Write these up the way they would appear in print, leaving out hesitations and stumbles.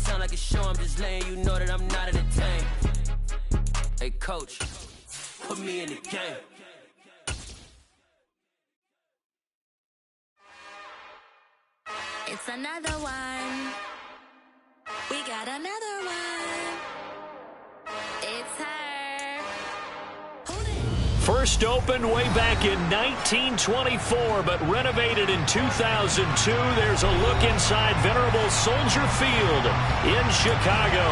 sound like a show, I'm just letting you know that I'm not entertained. Hey, coach, put me in the game. It's another one. We got another one. It's her. Hold it. First opened way back in 1924, but renovated in 2002. There's a look inside venerable Soldier Field in Chicago.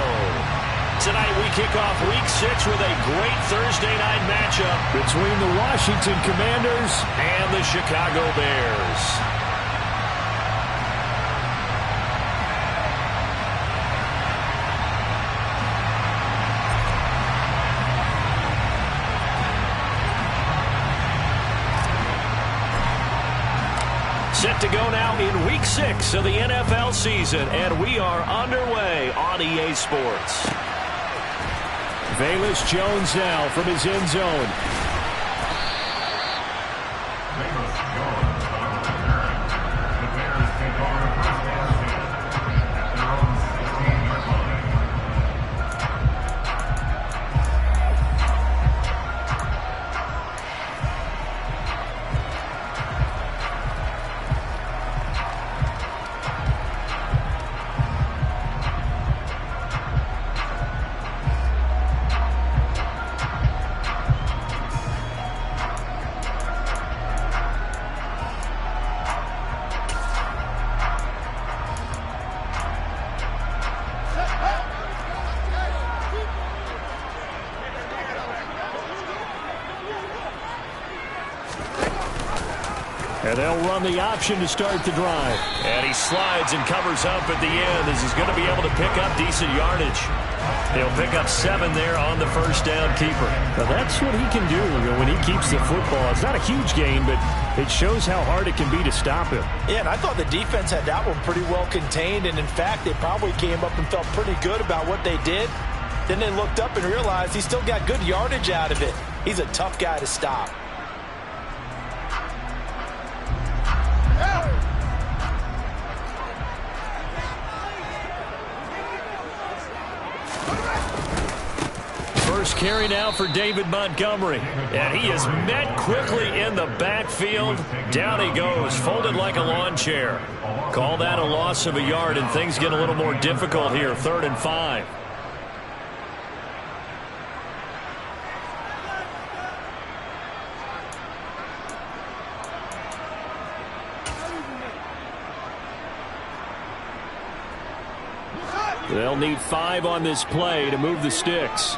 Tonight we kick off Week 6 with a great Thursday night matchup between the Washington Commanders and the Chicago Bears. Set to go now in Week 6 of the NFL season, and we are underway on EA Sports. Velus Jones now from his end zone. And they'll run the option to start the drive. And he slides and covers up at the end as he's going to be able to pick up decent yardage. He'll pick up 7 there on the first down keeper. Now that's what he can do when he keeps the football. It's not a huge gain, but it shows how hard it can be to stop him. Yeah, and I thought the defense had that one pretty well contained. And, in fact, they probably came up and felt pretty good about what they did. Then they looked up and realized he still got good yardage out of it. He's a tough guy to stop. First carry now for David Montgomery. And he is met quickly in the backfield. Down he goes, folded like a lawn chair. Call that a loss of a yard, and things get a little more difficult here. 3rd and 5. They'll need 5 on this play to move the sticks.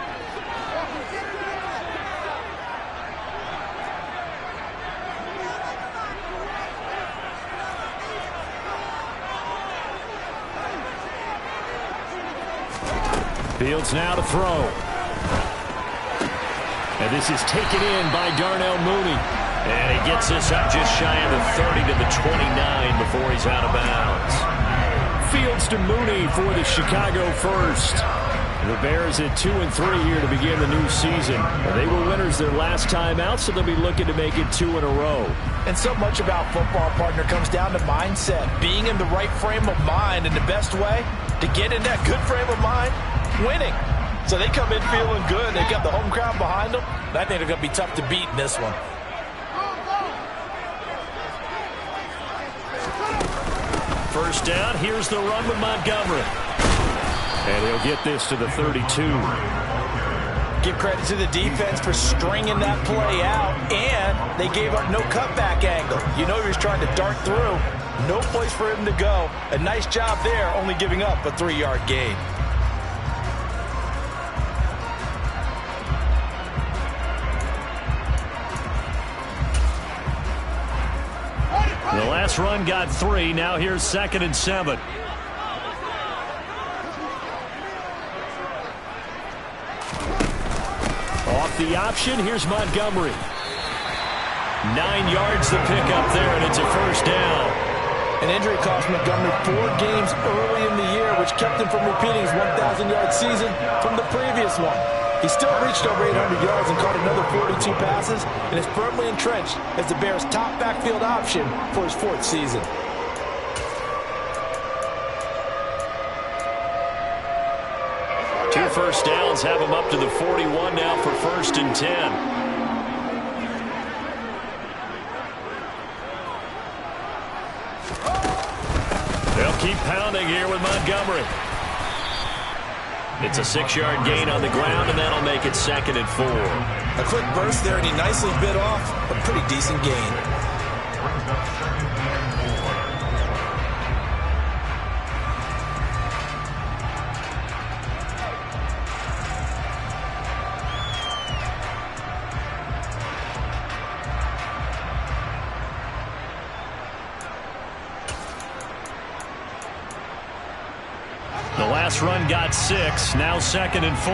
Fields now to throw. And this is taken in by Darnell Mooney. And he gets this up just shy of the 30 to the 29 before he's out of bounds. Fields to Mooney for the Chicago first. The Bears at 2-3 here to begin the new season. They were winners their last time out, so they'll be looking to make it 2 in a row. And so much about football, partner, comes down to mindset. Being in the right frame of mind, and the best way to get in that good frame of mind, winning. So they come in feeling good. They got the home crowd behind them. And I think they're going to be tough to beat in this one. First down, here's the run with Montgomery. And he'll get this to the 32. Give credit to the defense for stringing that play out, and they gave up no cutback angle. You know he was trying to dart through. No place for him to go. A nice job there, only giving up a 3-yard gain. The last run got 3. Now here's 2nd and 7. Off the option, here's Montgomery. 9 yards to pick up there, and it's a first down. An injury cost Montgomery 4 games early in the year, which kept him from repeating his 1,000-yard season from the previous one. He still reached over 800 yards and caught another 42 passes, and is firmly entrenched as the Bears' top backfield option for his 4th season. first downs have them up to the 41 now for 1st and 10. They'll keep pounding here with Montgomery. It's a 6-yard gain on the ground, and that'll make it 2nd and 4. A quick burst there, and he nicely bit off a pretty decent gain. The last run got 6, now 2nd and 4.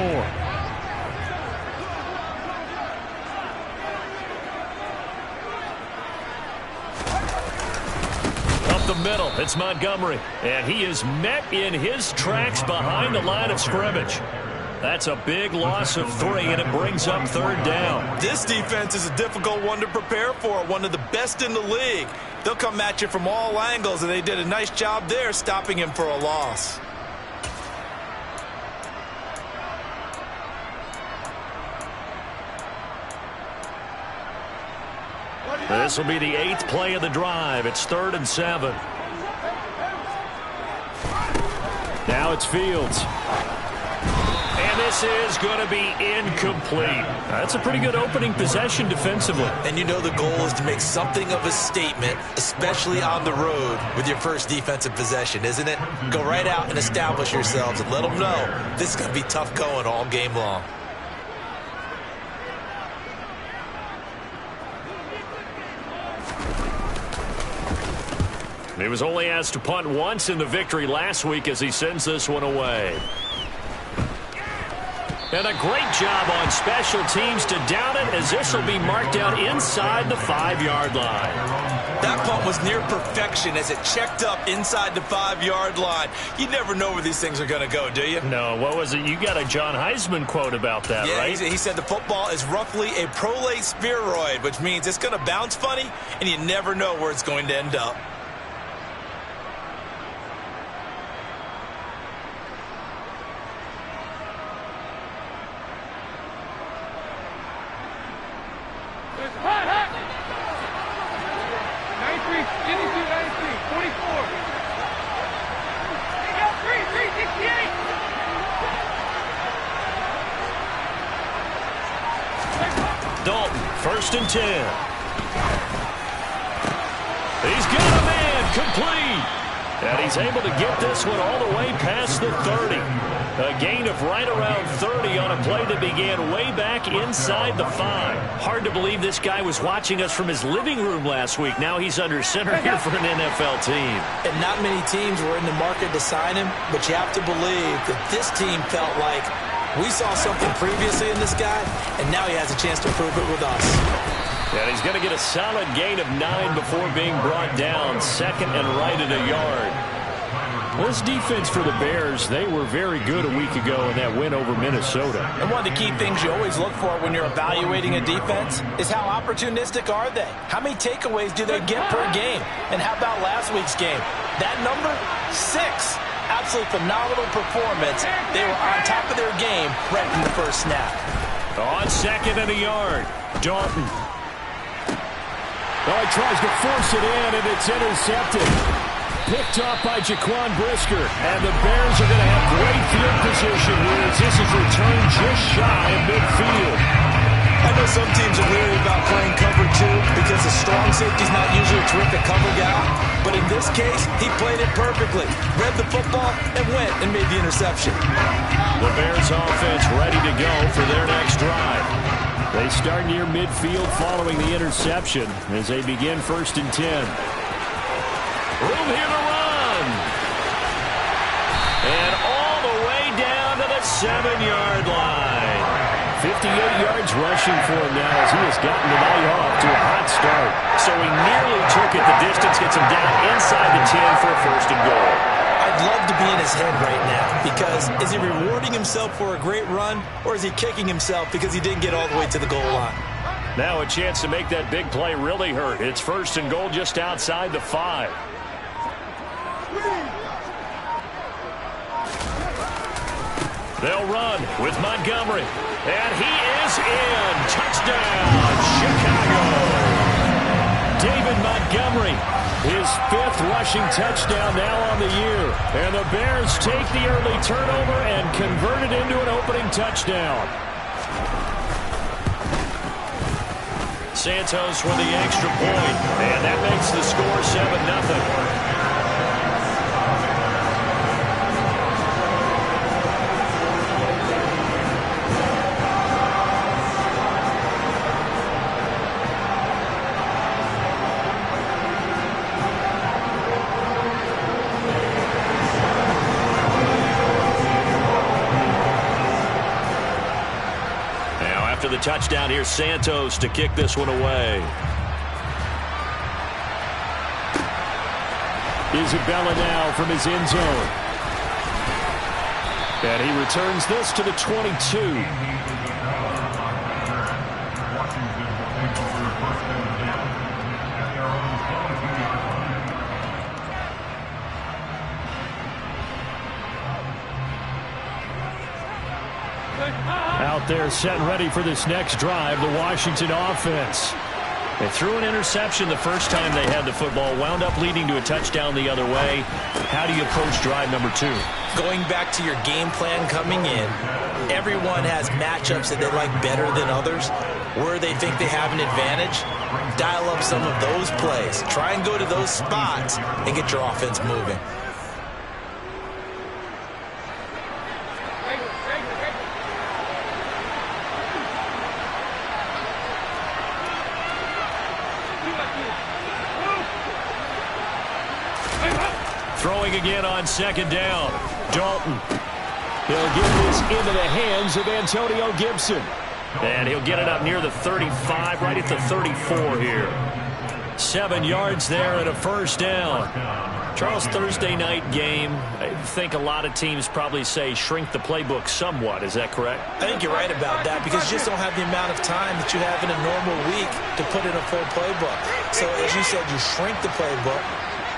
Up the middle, it's Montgomery. And he is met in his tracks behind the line of scrimmage. That's a big loss of 3, and it brings up 3rd down. This defense is a difficult one to prepare for, one of the best in the league. They'll come at you from all angles, and they did a nice job there stopping him for a loss. This will be the 8th play of the drive. It's 3rd and 7. Now it's Fields. And this is going to be incomplete. That's a pretty good opening possession defensively. And you know the goal is to make something of a statement, especially on the road with your first defensive possession, isn't it? Go right out and establish yourselves and let them know this is going to be tough going all game long. He was only asked to punt once in the victory last week as he sends this one away. And a great job on special teams to down it, as this will be marked out inside the 5-yard line. That punt was near perfection as it checked up inside the 5-yard line. You never know where these things are going to go, do you? No, what was it? You got a John Heisman quote about that, right? Yeah, he said the football is roughly a prolate spheroid, which means it's going to bounce funny, and you never know where it's going to end up. Dalton, 1st and 10. He's got a man, complete. And he's able to get this one all the way past the 30. A gain of right around 30 on a play that began way back inside the 5. Hard to believe this guy was watching us from his living room last week. Now he's under center here for an NFL team. And not many teams were in the market to sign him, but you have to believe that this team felt like we saw something previously in this guy, and now he has a chance to prove it with us. And he's going to get a solid gain of 9 before being brought down. 2nd and right at a yard. Well, this defense for the Bears, they were very good a week ago in that win over Minnesota. And one of the key things you always look for when you're evaluating a defense is how opportunistic are they? How many takeaways do they get per game? And how about last week's game? That number, 6. Absolutely phenomenal performance. They were on top of their game right from the first snap. On 2nd and a yard, Dalton. Oh, he tries to force it in, and it's intercepted. Picked off by Jaquan Brisker. And the Bears are going to have great field position here as this is returned just shy of midfield. I know some teams are leery about playing cover 2 because the strong safety's not usually a terrific cover guy. But in this case, he played it perfectly. Read the football and went and made the interception. The Bears offense ready to go for their next drive. They start near midfield following the interception as they begin 1st and 10. Room here to run. And all the way down to the 7-yard line. 58 yards rushing for him now as he has gotten the night off to a hot start. So he nearly took it. The distance gets him down inside the 10 for a 1st and goal. I'd love to be in his head right now because is he rewarding himself for a great run or is he kicking himself because he didn't get all the way to the goal line? Now a chance to make that big play really hurt. It's 1st and goal just outside the 5. They'll run with Montgomery. And he is in. Touchdown, Chicago. David Montgomery, his 5th rushing touchdown now on the year. And the Bears take the early turnover and convert it into an opening touchdown. Santos for the extra point. And that makes the score 7-0. After the touchdown, here's Santos to kick this one away. Isabella now from his end zone. And he returns this to the 22. Out there set and ready for this next drive, the Washington offense. They threw an interception the first time they had the football, wound up leading to a touchdown the other way. How do you approach drive number 2? Going back to your game plan coming in, everyone has matchups that they like better than others. Where they think they have an advantage, dial up some of those plays. Try and go to those spots and get your offense moving. Throwing again on second down. Dalton. He'll get this into the hands of Antonio Gibson. And he'll get it up near the 35, right at the 34 here. 7 yards there and a first down. Charles, Thursday night game, I think a lot of teams probably say shrink the playbook somewhat. Is that correct? I think you're right about that because you just don't have the amount of time that you have in a normal week to put in a full playbook. So as you said, you shrink the playbook.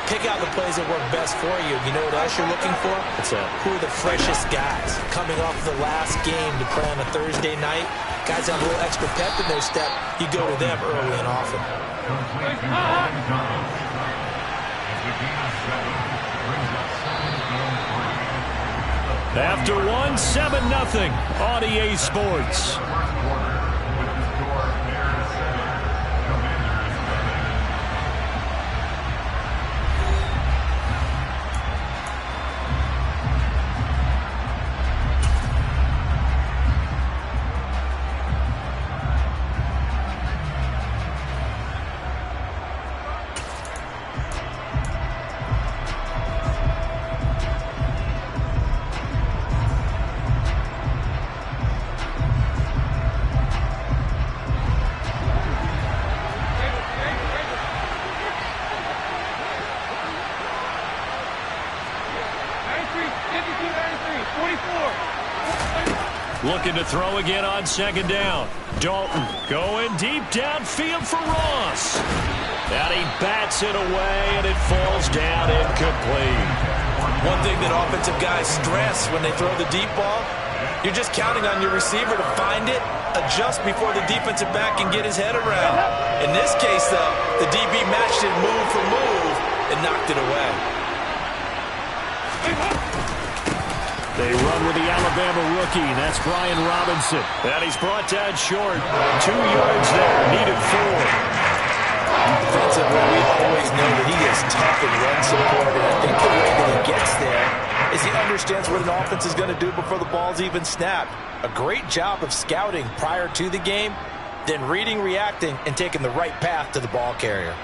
Pick out the plays that work best for you. You know what else you're looking for? What's that? Who are the freshest guys coming off the last game to play on a Thursday night? Guys have a little extra pep in their step. You go to them early and often. After 7-0 on EA Sports. Looking to throw again on second down. Dalton going deep downfield for Ross. And he bats it away, and it falls down incomplete. One thing that offensive guys stress when they throw the deep ball, you're just counting on your receiver to find it, adjust before the defensive back can get his head around. In this case, though, the DB matched it move for move and knocked it away. They run with the Alabama rookie. That's Brian Robinson. And he's brought down short. 2 yards there. Needed 4. Defensively, we always know that he is tough in run support. And I think the way that he gets there is he understands what an offense is going to do before the ball's even snapped. A great job of scouting prior to the game, then reading, reacting, and taking the right path to the ball carrier.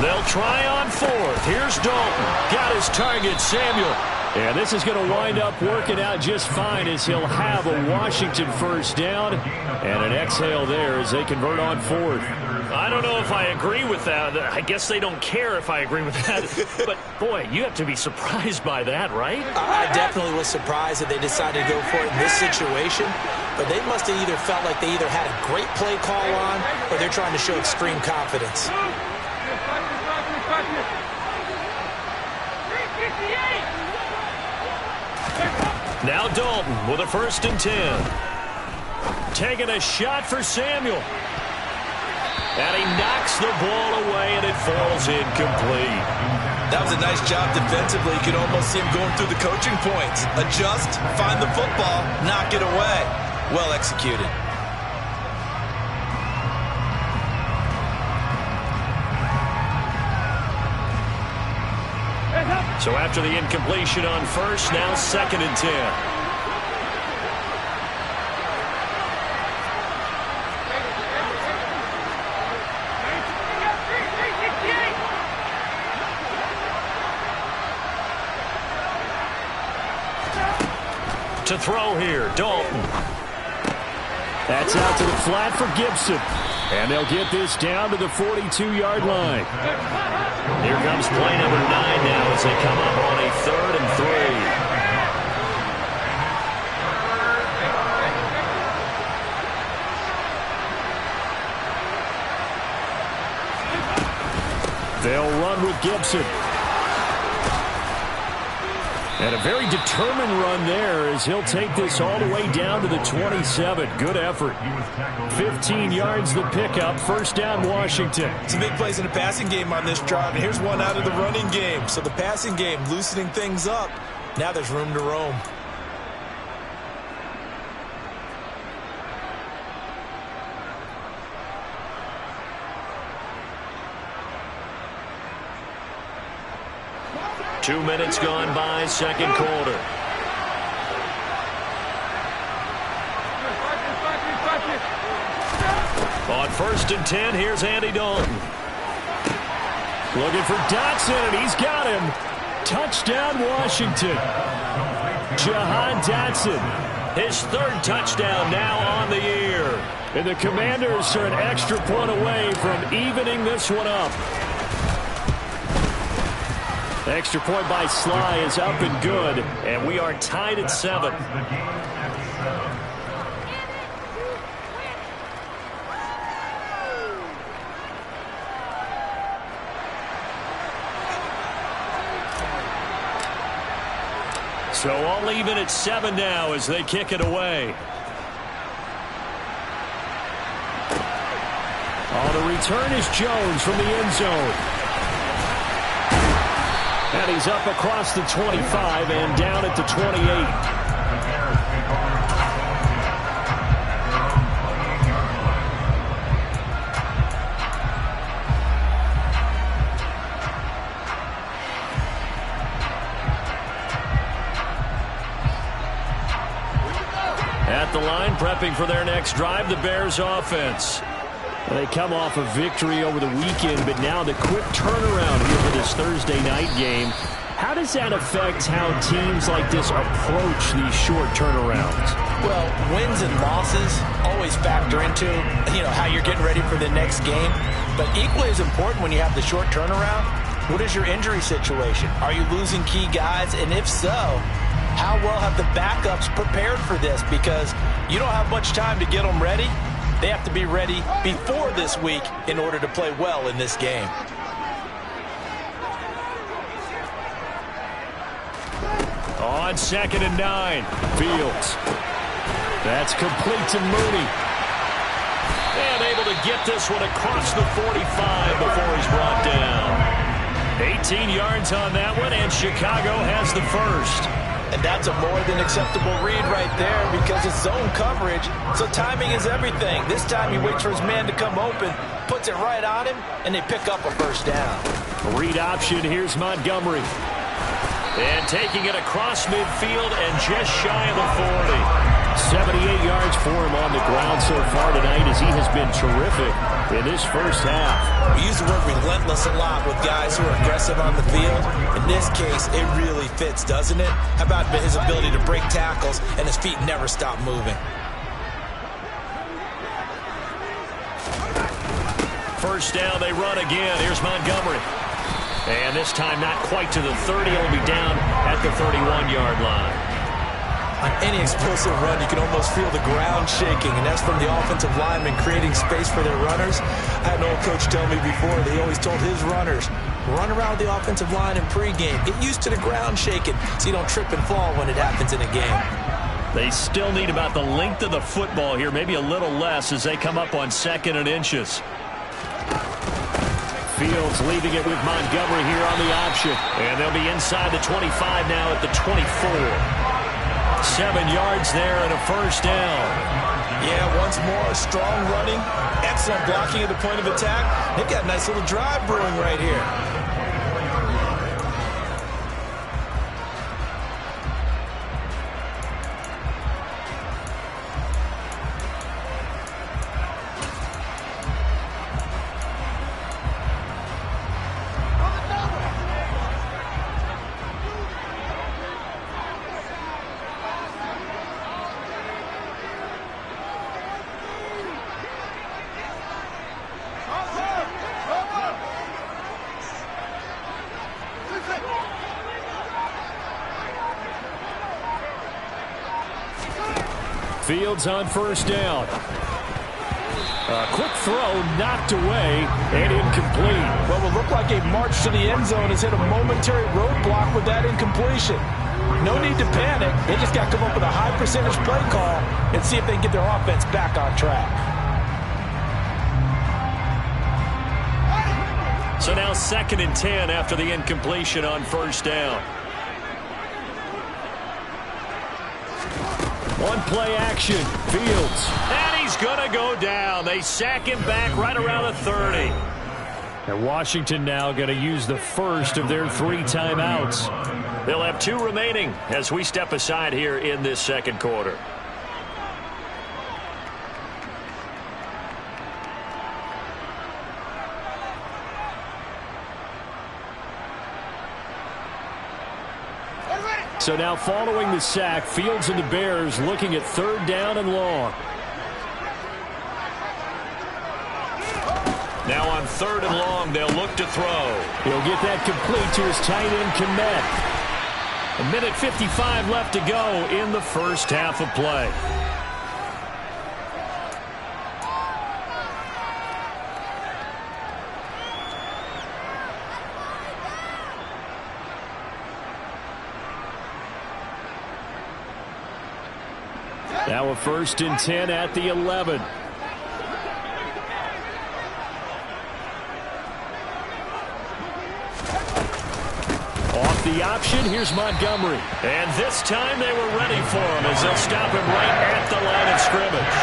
They'll try on fourth. Here's Dalton. Got his target, Samuel. And this is going to wind up working out just fine as he'll have a Washington first down and an exhale there as they convert on fourth. I don't know if I agree with that. I guess they don't care if I agree with that. But, boy, you have to be surprised by that, right? I definitely was surprised that they decided to go for it in this situation. But they must have either felt like they either had a great play call on or they're trying to show extreme confidence. Now Dalton with a 1st and 10. Taking a shot for Samuel. And he knocks the ball away, and it falls incomplete. That was a nice job defensively. You could almost see him going through the coaching points. Adjust, find the football, knock it away. Well executed. So after the incompletion on 1st, now 2nd and 10. To throw here, Dalton. That's out to the flat for Gibson. And they'll get this down to the 42-yard line. Here comes play number 9 now as they come up on a 3rd and 3. They'll run with Gibson. And a very determined run there as he'll take this all the way down to the 27. Good effort. 15 yards the pickup. 1st down, Washington. Some big plays in the passing game on this drive, and here's one out of the running game. So the passing game loosening things up. Now there's room to roam. Two minutes gone by, 2nd quarter. On 1st and 10, here's Andy Dalton. Looking for Dotson, and he's got him. Touchdown, Washington. Jahan Dotson. His 3rd touchdown now on the year. And the Commanders are an extra point away from evening this one up. The extra point by Sly is up and good. And we are tied at 7. So all even at 7 now as they kick it away. On the return is Jones from the end zone. And he's up across the 25 and down at the 28. At the line, prepping for their next drive, the Bears offense. They come off a victory over the weekend, but now the quick turnaround here for this Thursday night game. How does that affect how teams like this approach these short turnarounds? Well, wins and losses always factor into, how you're getting ready for the next game. But equally as important when you have the short turnaround, what is your injury situation? Are you losing key guys? And if so, how well have the backups prepared for this? Because you don't have much time to get them ready. They have to be ready before this week in order to play well in this game. On 2nd and 9, Fields. That's complete to Mooney. And able to get this one across the 45 before he's brought down. 18 yards on that one, and Chicago has the 1st. And that's a more than acceptable read right there because it's zone coverage, so timing is everything. This time he waits for his man to come open, puts it right on him, and they pick up a 1st down. Read option, here's Montgomery. And taking it across midfield and just shy of the 40. 78 yards for him on the ground so far tonight as he has been terrific in this 1st half. We use the word relentless a lot with guys who are aggressive on the field. In this case, it really fits, doesn't it? How about his ability to break tackles and his feet never stop moving? first down, they run again. Here's Montgomery. And this time not quite to the 30. It'll be down at the 31-yard line. On any explosive run, you can almost feel the ground shaking, and that's from the offensive linemen creating space for their runners. I had an old coach tell me before, they always told his runners, run around the offensive line in pregame. Get used to the ground shaking so you don't trip and fall when it happens in a game. They still need about the length of the football here, maybe a little less as they come up on 2nd and inches. Fields leaving it with Montgomery here on the option. And they'll be inside the 25 now at the 24. 7 yards there and a first down. Yeah, once more, strong running, excellent blocking at the point of attack. They've got a nice little drive brewing right here. Fields on first down. A quick throw knocked away and incomplete. What will look like a march to the end zone has hit a momentary roadblock with that incompletion. No need to panic. They just got to come up with a high percentage play call and see if they can get their offense back on track. So now 2nd and 10 after the incompletion on first down. One play action. Fields. And he's going to go down. They sack him back right around the 30. And Washington now going to use the first of their 3 timeouts. They'll have 2 remaining as we step aside here in this second quarter. So now following the sack, Fields and the Bears looking at 3rd down and long. Now on 3rd and long, they'll look to throw. He'll get that complete to his tight end, Kmet. 1:55 left to go in the first half of play. Now a 1st and 10 at the 11. Off the option, here's Montgomery. And this time they were ready for him as they'll stop him right at the line of scrimmage.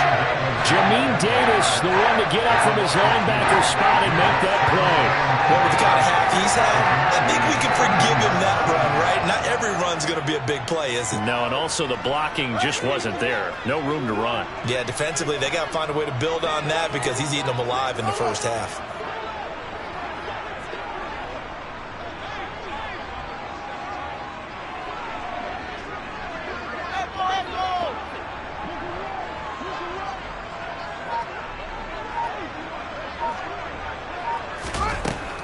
Jamin Davis, the one to get up from his linebacker spot and make that play. Well, with the kind of half he's had, I think we can forgive him that run, right? Not every run's going to be a big play, is it? No, and also the blocking just wasn't there. No room to run. Yeah, defensively, they got to find a way to build on that because he's eating them alive in the first half.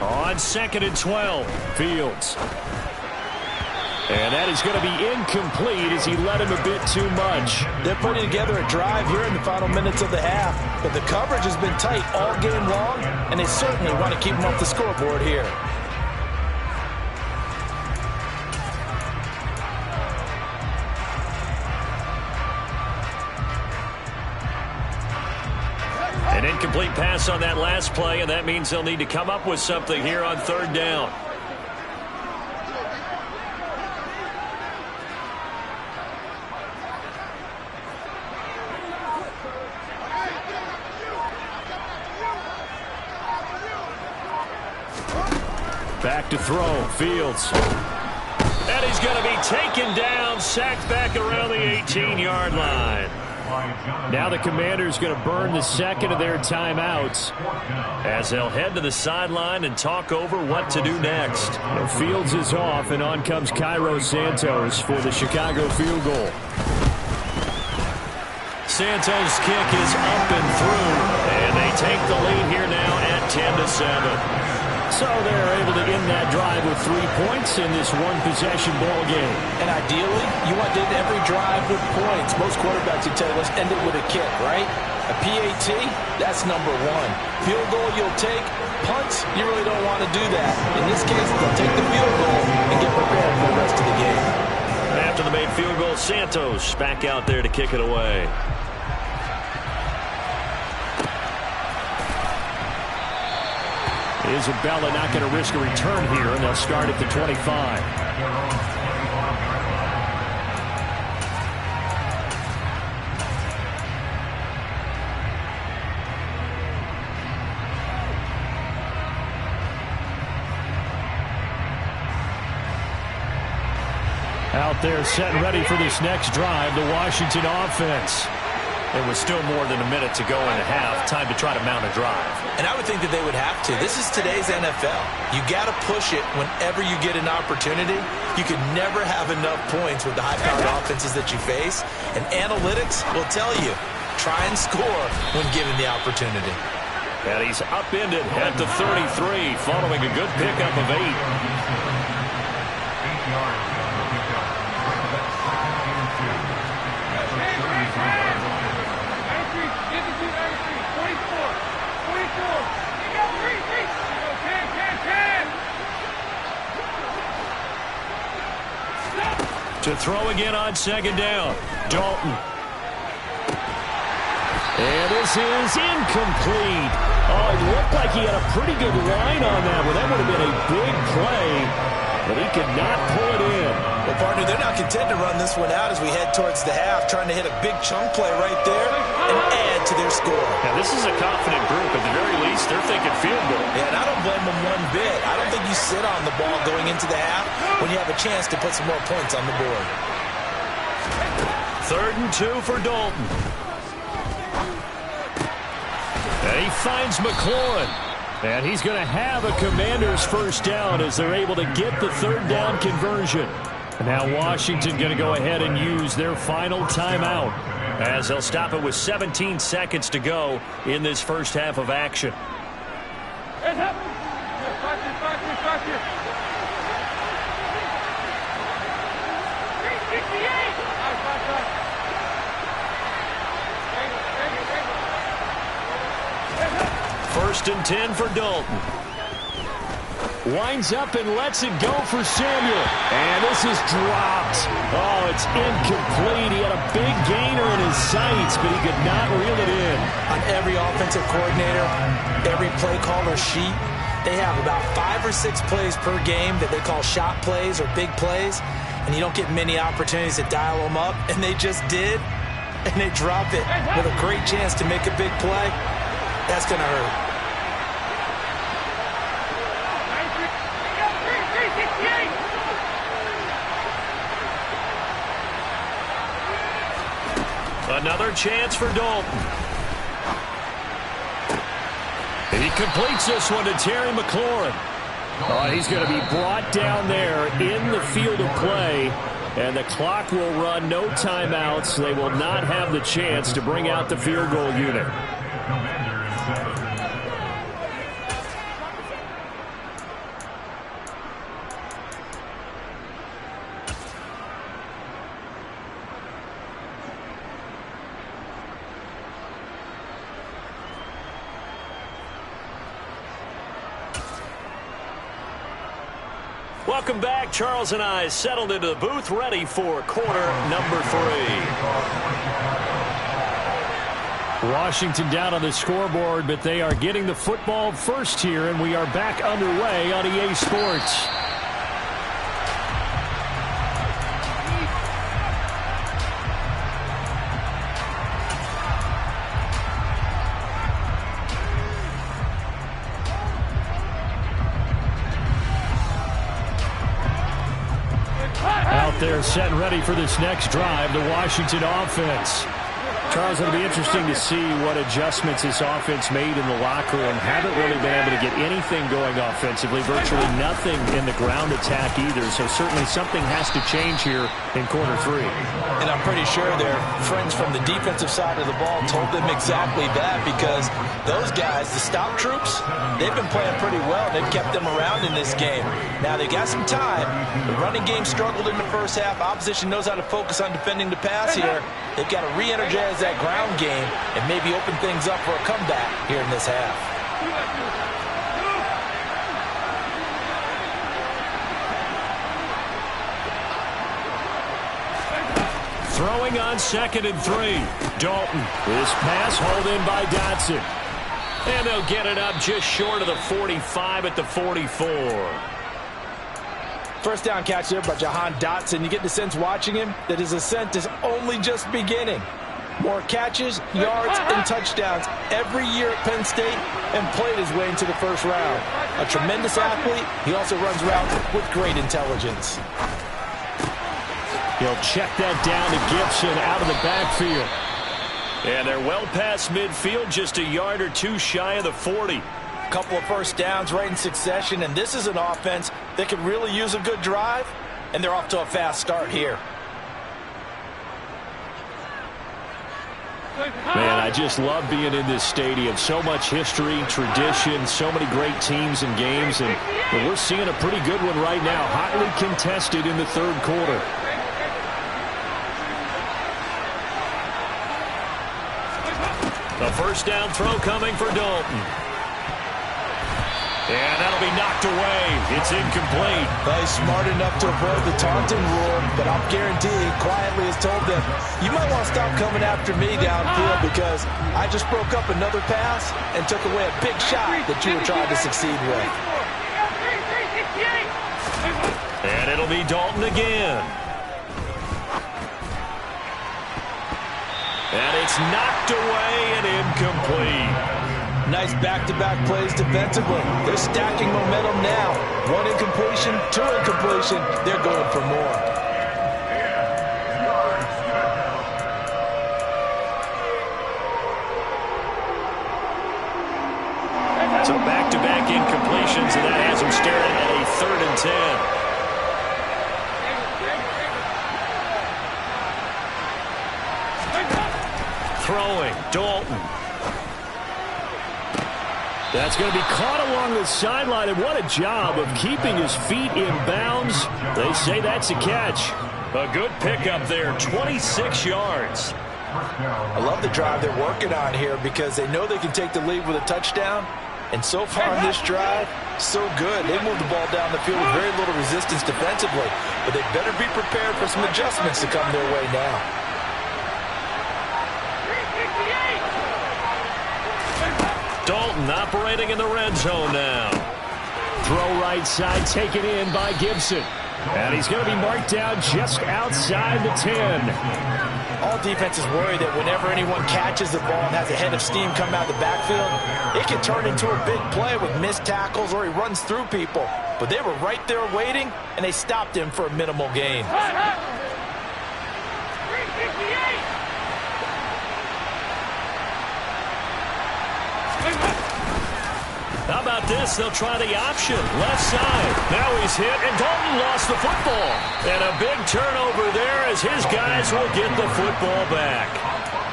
On 2nd and 12, Fields. And that is going to be incomplete as he led him a bit too much. They're putting together a drive here in the final minutes of the half, but the coverage has been tight all game long, and they certainly want to keep them off the scoreboard here. An incomplete pass on that last play, and that means they'll need to come up with something here on 3rd down. Back to throw, Fields. And he's going to be taken down, sacked back around the 18-yard line. Now the Commanders going to burn the 2nd of their timeouts as they'll head to the sideline and talk over what to do next. Fields is off, and on comes Cairo Santos for the Chicago field goal. Santos' kick is up and through, and they They take the lead here now at 10-7. So they're able to end that drive with 3 points in this one-possession ball game. And ideally, you want to end every drive with points. Most quarterbacks would tell you, let's end it with a kick, right? A PAT, that's number one. Field goal you'll take. Punts, you really don't want to do that. In this case, they'll take the field goal and get prepared for the rest of the game. After the made field goal, Santos back out there to kick it away. Isabella not going to risk a return here, and they'll start at the 25. Out there set and ready for this next drive, the Washington offense. It was still more than a minute to go in the half. Time to try to mount a drive. And I would think that they would have to. This is today's NFL. You got to push it whenever you get an opportunity. You can never have enough points with the high-powered offenses that you face. And analytics will tell you, try and score when given the opportunity. And he's upended at the 33, following a good pickup of 8. To throw again on second down. Dalton. And this is incomplete. Oh, it looked like he had a pretty good line on that one. That would have been a big play, but he could not pull it in. Well, partner, they're not content to run this one out as we head towards the half, trying to hit a big chunk play right there and add to their score. Now, this is a confident group. At the very least, they're thinking field goal. Yeah, and I don't blame them one bit. I don't think you sit on the ball going into the half when you have a chance to put some more points on the board. 3rd and 2 for Dalton. And he finds McLaurin. And he's going to have a Commanders first down as they're able to get the 3rd down conversion. And now Washington going to go ahead and use their final timeout, as they'll stop it with 17 seconds to go in this first half of action. First and 10 for Dalton. Winds up and lets it go for Samuel. And this is dropped. Oh, it's incomplete. He had a big gainer in his sights, but he could not reel it in. On every offensive coordinator, every play caller sheet, they have about 5 or 6 plays per game that they call shot plays or big plays, and you don't get many opportunities to dial them up, and they just did, and they drop it with a great chance to make a big play. That's going to hurt. Another chance for Dalton. And he completes this one to Terry McLaurin. Oh, he's going to be brought down there in the field of play. And the clock will run, no timeouts. They will not have the chance to bring out the field goal unit. Welcome back. Charles and I settled into the booth, ready for quarter number 3. Washington down on the scoreboard, but they are getting the football first here, and we are back underway on EA Sports. Out there set and ready for this next drive, the Washington offense. Charles, it'll be interesting to see what adjustments this offense made in the locker room. Haven't really been able to get anything going offensively, virtually nothing in the ground attack either. So certainly something has to change here in quarter 3. And I'm pretty sure their friends from the defensive side of the ball told them exactly that, because those guys, the stop troops, they've been playing pretty well. They've kept them around in this game. Now they got some time. The running game struggled in the first half. Opposition knows how to focus on defending the pass here. They've got to re-energize that ground game and maybe open things up for a comeback here in this half. Throwing on 2nd and 3. Dalton. This pass hauled in by Dotson. And they'll get it up just short of the 45 at the 44. First down catch there by Jahan Dotson. You get the sense watching him that his ascent is only just beginning. More catches, yards, and touchdowns every year at Penn State, and played his way into the first round. A tremendous athlete. He also runs routes with great intelligence. He'll check that down to Gibson out of the backfield. And they're well past midfield, just a yard or two shy of the 40. Couple of first downs right in succession, and this is an offense that could really use a good drive, and they're off to a fast start here. Man, I just love being in this stadium. So much history, tradition, so many great teams and games, and we're seeing a pretty good one right now. Hotly contested in the third quarter. The first down throw coming for Dalton. And that'll be knocked away. It's incomplete. Well, he's smart enough to avoid the taunting rule, but I'll guarantee he quietly has told them, you might want to stop coming after me downfield because I just broke up another pass and took away a big shot that you were trying to succeed with. And it'll be Dalton again. And it's knocked away and incomplete. Nice back-to-back plays defensively. They're stacking momentum now. 1 incompletion, 2 incompletion. They're going for more. So back-to-back incompletions, and that has them staring at a 3rd and 10. Throwing, Dalton. That's going to be caught along the sideline, and what a job of keeping his feet in bounds. They say that's a catch. A good pickup there, 26 yards. I love the drive they're working on here because they know they can take the lead with a touchdown. And so far in this drive, so good. They moved the ball down the field with very little resistance defensively. But they better be prepared for some adjustments to come their way now. Dalton operating in the red zone now. Throw right side, taken in by Gibson. And he's going to be marked down just outside the 10. All defenses worry that whenever anyone catches the ball and has a head of steam come out of the backfield, it can turn into a big play with missed tackles or he runs through people. But they were right there waiting, and they stopped him for a minimal gain. How about this? They'll try the option. Left side. Now he's hit, and Dalton lost the football. And a big turnover there as his guys will get the football back.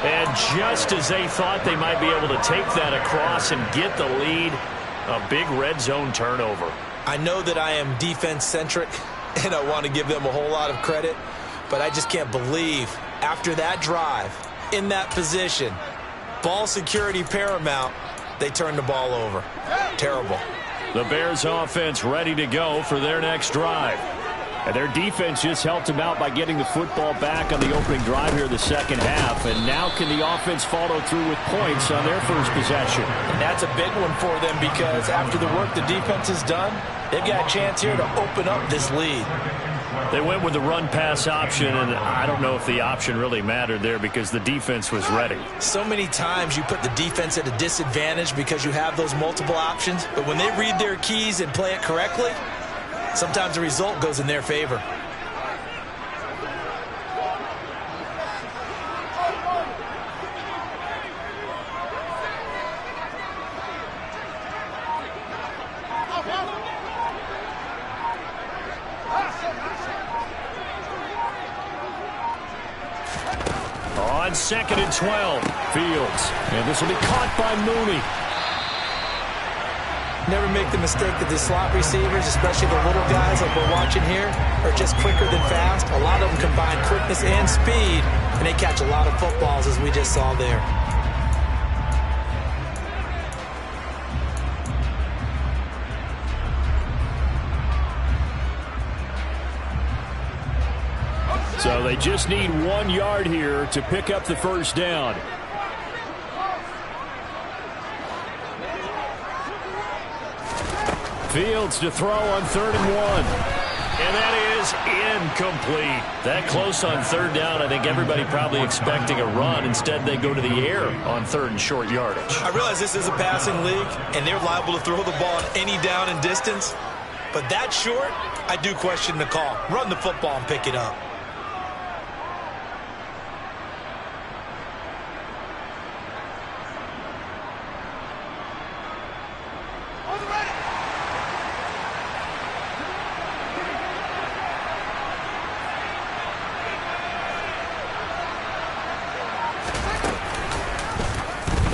And just as they thought they might be able to take that across and get the lead, a big red zone turnover. I know that I am defense-centric, and I want to give them a whole lot of credit, but I just can't believe after that drive, in that position, ball security paramount, they turned the ball over. Terrible. The Bears offense ready to go for their next drive. And their defense just helped them out by getting the football back on the opening drive here in the second half. And now can the offense follow through with points on their first possession? And that's a big one for them because after the work the defense has done, they've got a chance here to open up this lead. They went with the run-pass option, and I don't know if the option really mattered there because the defense was ready. So many times you put the defense at a disadvantage because you have those multiple options, but when they read their keys and play it correctly, sometimes the result goes in their favor. On 2nd and 12, Fields. And this will be caught by Mooney. Never make the mistake that the slot receivers, especially the little guys like we're watching here, are just quicker than fast. A lot of them combine quickness and speed, and they catch a lot of footballs, as we just saw there. So they just need 1 yard here to pick up the first down. Fields to throw on 3rd and 1. And that is incomplete. That close on 3rd down, I think everybody probably expecting a run. Instead, they go to the air on 3rd and short yardage. I realize this is a passing league, and they're liable to throw the ball on any down and distance. But that short, I do question the call. Run the football and pick it up.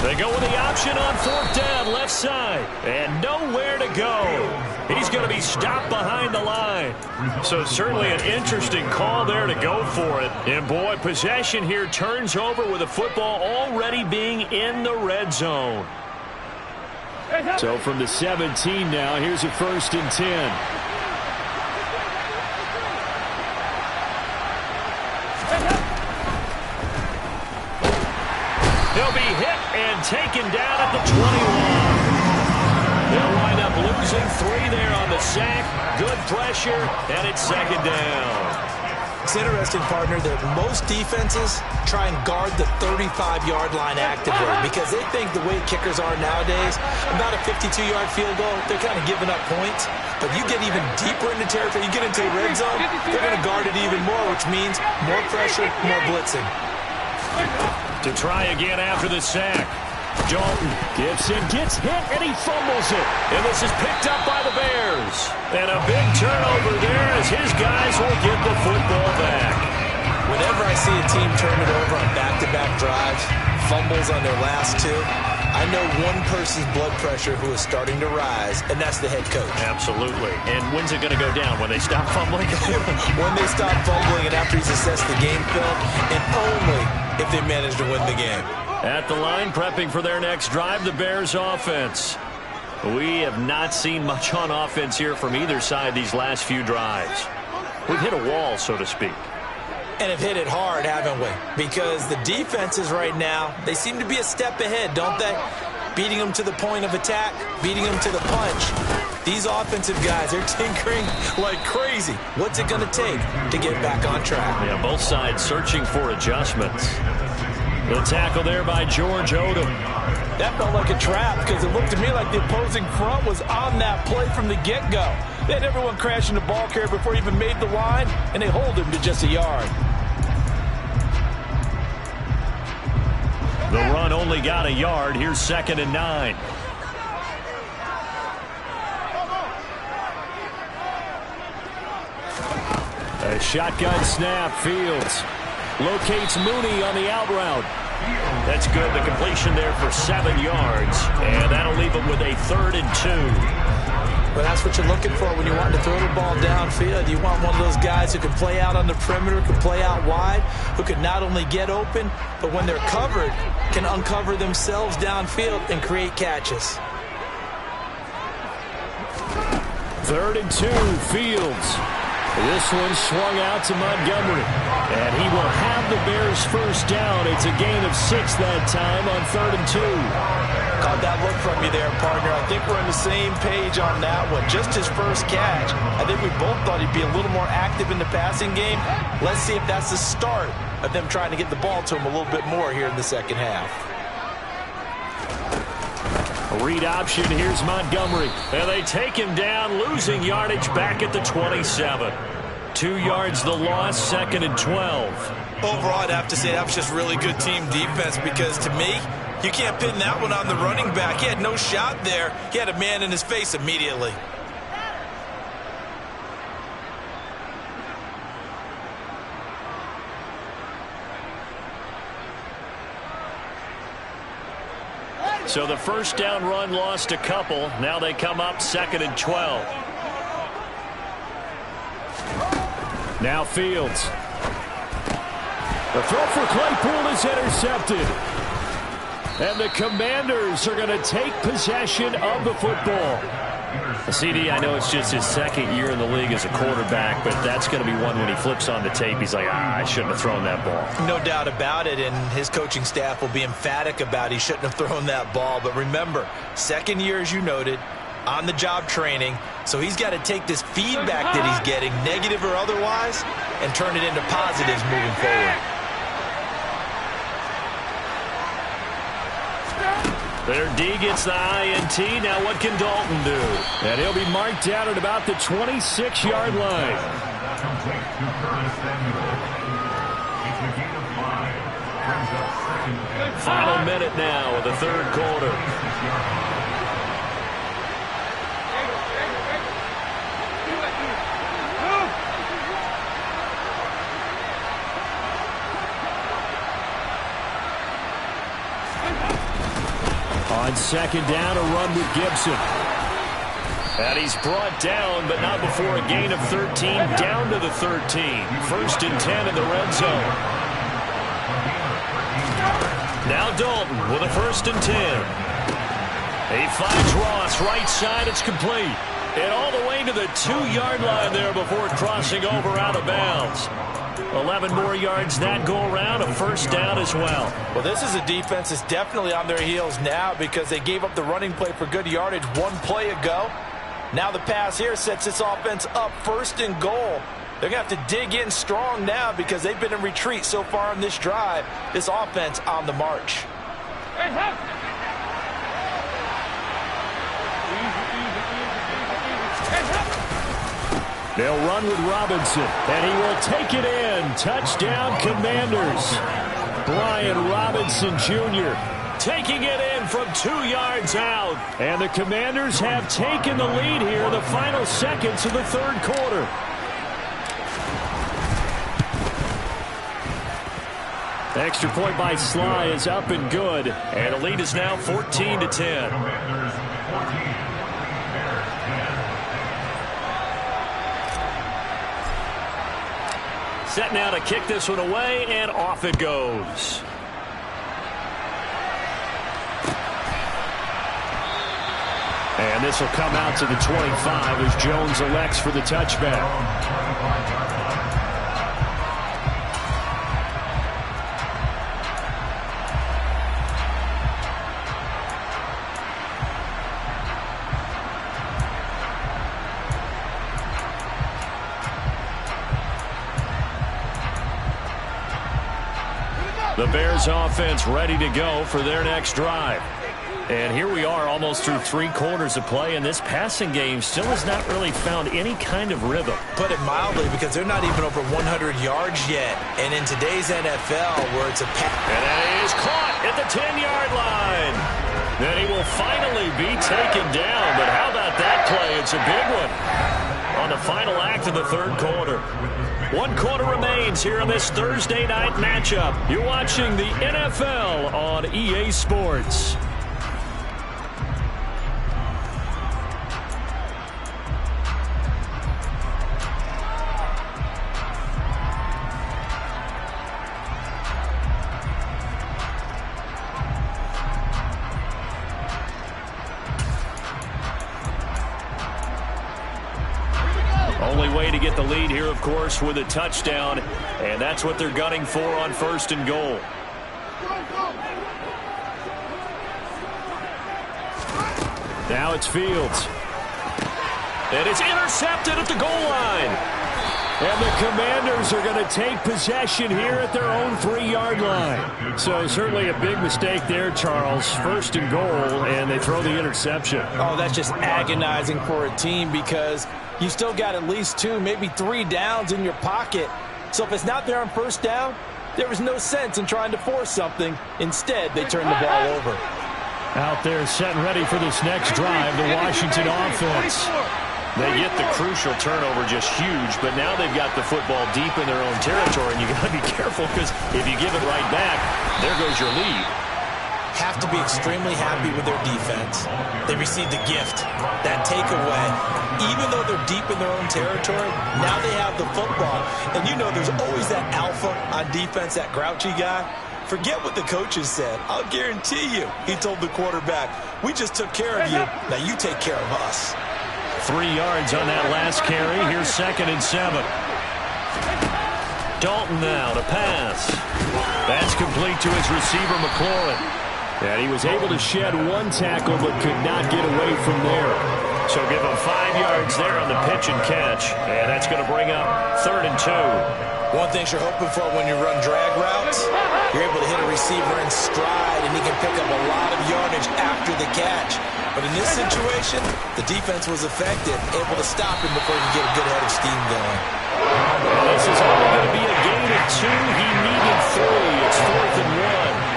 They go with the option on 4th down, left side, and nowhere to go. He's going to be stopped behind the line. So certainly an interesting call there to go for it. And boy, possession here turns over with the football already being in the red zone. So from the 17 now, here's a 1st and 10. He'll be hit and taken down at the 21. They'll wind up losing 3 there on the sack. Good pressure, and it's 2nd down. It's interesting, partner, that most defenses try and guard the 35-yard line actively because they think the way kickers are nowadays, about a 52-yard field goal, they're kind of giving up points. But you get even deeper into territory, you get into the red zone, they're going to guard it even more, which means more pressure, more blitzing. To try again after the sack. Dalton Gibson gets hit, and he fumbles it. And this is picked up by the Bears. And a big turnover there as his guys will get the football back. Whenever I see a team turn it over on back-to-back drives, fumbles on their last 2, I know one person's blood pressure who is starting to rise, and that's the head coach. Absolutely. And when's it going to go down? When they stop fumbling? When they stop fumbling and after he's assessed the game film, and only if they manage to win the game. At the line, prepping for their next drive, the Bears offense. We have not seen much on offense here from either side these last few drives. We've hit a wall, so to speak. And have hit it hard, haven't we? Because the defenses right now, they seem to be a step ahead, don't they? Beating them to the point of attack, beating them to the punch. These offensive guys, they're tinkering like crazy. What's it going to take to get back on track? Yeah, both sides searching for adjustments. The tackle there by George Odom. That felt like a trap because it looked to me like the opposing front was on that play from the get-go. They had everyone crashing the ball carrier before he even made the line, and they hold him to just a yard. The run only got a yard. Here's 2nd and 9. A shotgun snap. Fields locates Mooney on the out route. That's good. The completion there for 7 yards. And that'll leave him with a 3rd and 2. Well, that's what you're looking for when you want to throw the ball downfield. You want one of those guys who can play out on the perimeter, can play out wide, who can not only get open, but when they're covered, can uncover themselves downfield and create catches. 3rd and 2, Fields. This one swung out to Montgomery. And he will have the Bears first down. It's a gain of 6 that time on 3rd and 2. Caught that look from you there, partner. I think we're on the same page on that one. Just his first catch. I think we both thought he'd be a little more active in the passing game. Let's see if that's the start of them trying to get the ball to him a little bit more here in the second half. A read option. Here's Montgomery. And they take him down, losing yardage back at the 27. 2 yards the loss, 2nd and 12. Overall, I'd have to say that was just really good team defense because to me, you can't pin that one on the running back. He had no shot there. He had a man in his face immediately. So the first down run lost a couple. Now they come up 2nd and 12. Now Fields. The throw for Claypool is intercepted. And the Commanders are going to take possession of the football. CD, I know it's just his 2nd year in the league as a quarterback, but that's going to be one when he flips on the tape. He's like, I shouldn't have thrown that ball. No doubt about it, and his coaching staff will be emphatic about he shouldn't have thrown that ball. But remember, 2nd year, as you noted, on-the-job training, so he's got to take this feedback that he's getting, negative or otherwise, and turn it into positives moving forward. Their D gets the INT. Now what can Dalton do? And he'll be marked down at about the 26-yard line. Final minute now of the 3rd quarter. On 2nd down, a run with Gibson. And he's brought down, but not before a gain of 13, down to the 13. 1st and 10 in the red zone. Now Dalton with a 1st and 10. He finds Ross, right side, it's complete. And all the way to the 2-yard line there before crossing over out of bounds. 11 more yards that go around, a 1st down as well. Well, this is a defense that's definitely on their heels now because they gave up the running play for good yardage 1 play ago. Now the pass here sets this offense up 1st and goal. They're going to have to dig in strong now because they've been in retreat so far in this drive. This offense on the march. They'll run with Robinson, and he will take it in. Touchdown, Commanders. Brian Robinson Jr. taking it in from 2 yards out. And the Commanders have taken the lead here in the final seconds of the 3rd quarter. Extra point by Sly is up and good. And the lead is now 14-10. Set now to kick this one away, and off it goes. And this will come out to the 25 as Jones elects for the touchback. The Bears offense ready to go for their next drive. And here we are almost through 3 quarters of play, and this passing game still has not really found any kind of rhythm. Put it mildly, because they're not even over 100 yards yet. And in today's NFL, where it's a pass. And that is caught at the 10-yard line. Then he will finally be taken down. But how about that play? It's a big one on the final act of the 3rd quarter. 1 quarter remains here in this Thursday night matchup. You're watching the NFL on EA Sports. Only way to get the lead here, of course, with a touchdown, and that's what they're gunning for on 1st and goal. Now it's Fields. And it's intercepted at the goal line. And the Commanders are going to take possession here at their own 3-yard line. So certainly a big mistake there, Charles. 1st and goal, and they throw the interception. Oh, that's just agonizing for a team because you still got at least 2, maybe 3 downs in your pocket. So if it's not there on 1st down, there was no sense in trying to force something. Instead, they turned the ball over. Out there set and ready for this next drive, the Washington offense. They get the crucial turnover just huge, but now they've got the football deep in their own territory, and you got to be careful because if you give it right back, there goes your lead. have to be extremely happy with their defense. They received a gift, that takeaway. Even though they're deep in their own territory, now they have the football. And you know there's always that alpha on defense, that grouchy guy. Forget what the coaches said. I'll guarantee you, he told the quarterback, we just took care of you. Now you take care of us. 3 yards on that last carry. Here's 2nd and 7. Dalton now to pass. That's complete to his receiver, McLaurin. And he was able to shed 1 tackle but could not get away from there. So give him 5 yards there on the pitch and catch. And that's going to bring up 3rd and 2. One thing you're hoping for when you run drag routes, you're able to hit a receiver in stride, and he can pick up a lot of yardage after the catch. But in this situation, the defense was effective, able to stop him before he could get a good head of steam going. Well, this is only going to be a gain of 2. He needed 3. It's 4th and 1.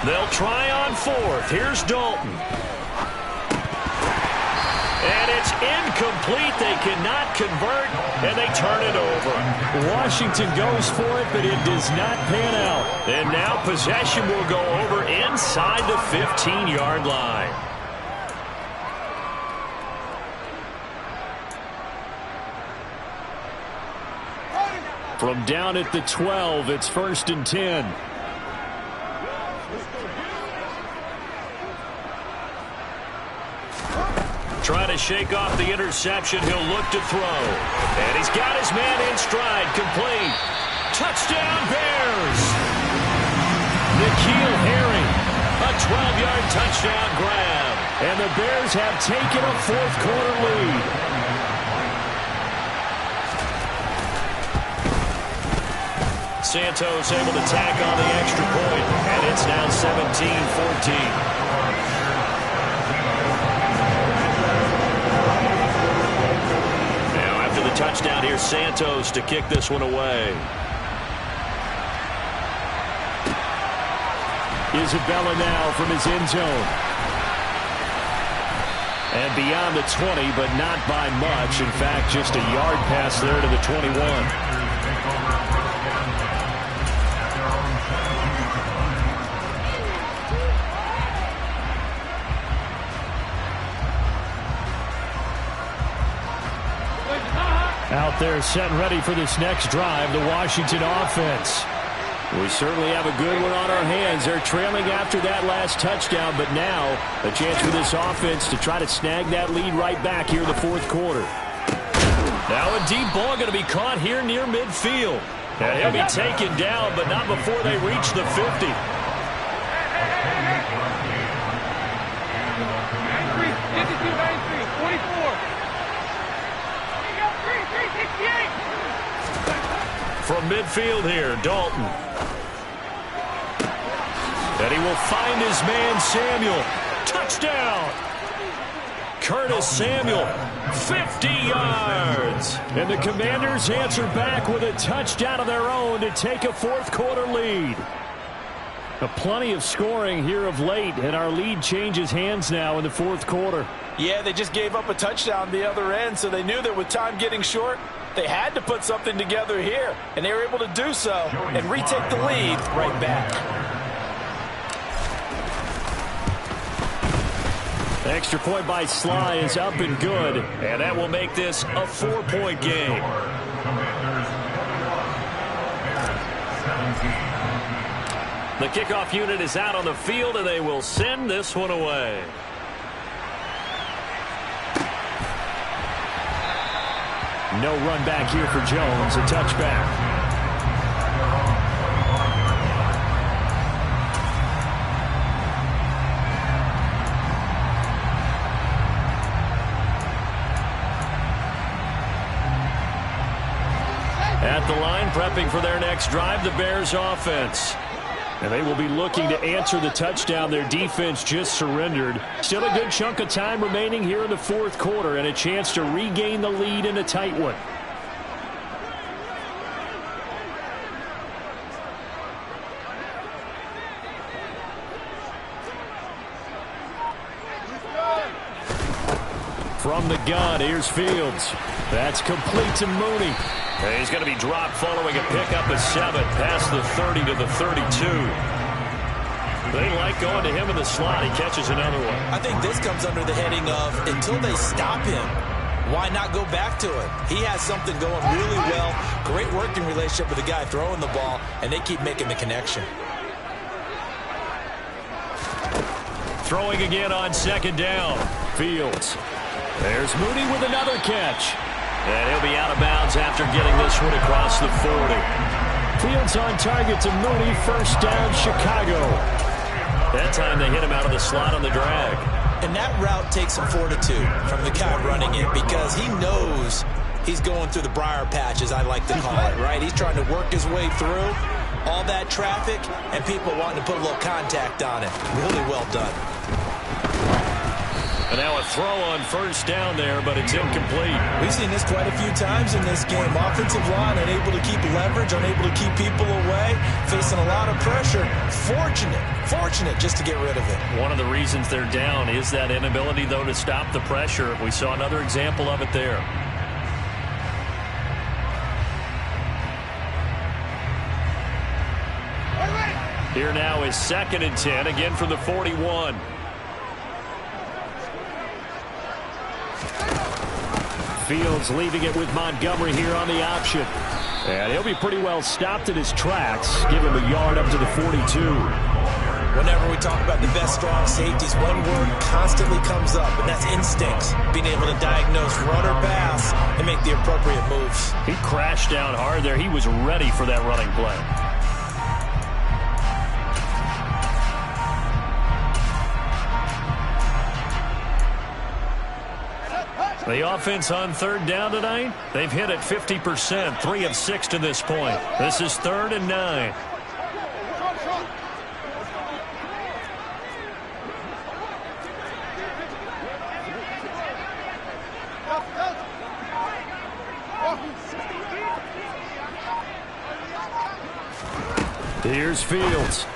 They'll try on 4th. Here's Dalton. And it's incomplete. They cannot convert, and they turn it over. Washington goes for it, but it does not pan out. And now possession will go over inside the 15-yard line. From down at the 12, it's 1st and 10. Trying to shake off the interception. He'll look to throw. And he's got his man in stride. Complete. Touchdown, Bears. N'Keal Harry. A 12-yard touchdown grab. And the Bears have taken a 4th quarter lead. Santos able to tack on the extra point. And it's now 17-14. Touchdown here, Santos to kick this one away. Isabella now from his end zone. And beyond the 20, but not by much. In fact, just a yard pass there to the 21. Out there set and ready for this next drive, the Washington offense. We certainly have a good one on our hands. They're trailing after that last touchdown, but now a chance for this offense to try to snag that lead right back here in the 4th quarter. Now a deep ball going to be caught here near midfield. And he'll be taken down, but not before they reach the 50. From midfield here, Dalton. And he will find his man, Samuel. Touchdown! Curtis Samuel, 50 yards. And the Commanders answer back with a touchdown of their own to take a 4th quarter lead. Plenty of scoring here of late, and our lead changes hands now in the 4th quarter. Yeah, they just gave up a touchdown the other end, so they knew that with time getting short, they had to put something together here, and they were able to do so and retake the lead right back. Extra point by Sly is up and good, and that will make this a 4-point game. The kickoff unit is out on the field, and they will send this one away. No run back here for Jones, a touchback. At the line, prepping for their next drive, the Bears offense. And they will be looking to answer the touchdown their defense just surrendered. Still a good chunk of time remaining here in the 4th quarter and a chance to regain the lead in a tight one. From the gun, here's Fields. That's complete to Mooney. And he's going to be dropped following a pickup of 7 past the 30 to the 32. They like going to him in the slot. He catches another one. I think this comes under the heading of until they stop him, why not go back to it? He has something going really well. Great working relationship with the guy throwing the ball, and they keep making the connection. Throwing again on second down. Fields. There's Mooney with another catch. And he'll be out of bounds after getting this one across the 40. Fields on target to Mooney. First down, Chicago. That time they hit him out of the slot on the drag. And that route takes some fortitude from the guy running it because he knows he's going through the briar patch, as I like to call it, right? He's trying to work his way through all that traffic and people wanting to put a little contact on it. Really well done. And now a throw on first down there, but it's incomplete. We've seen this quite a few times in this game. Offensive line unable to keep leverage, unable to keep people away, facing a lot of pressure. Fortunate just to get rid of it. One of the reasons they're down is that inability, though, to stop the pressure. We saw another example of it there. Here now is 2nd and 10, again from the 41. Fields leaving it with Montgomery here on the option. And he'll be pretty well stopped in his tracks. Give him a yard up to the 42. Whenever we talk about the best strong safeties, one word constantly comes up, and that's instincts. Being able to diagnose run or pass and make the appropriate moves. He crashed down hard there. He was ready for that running play. The offense on 3rd down tonight, they've hit it 50%, 3 of 6 to this point. This is 3rd and 9. Here's Fields.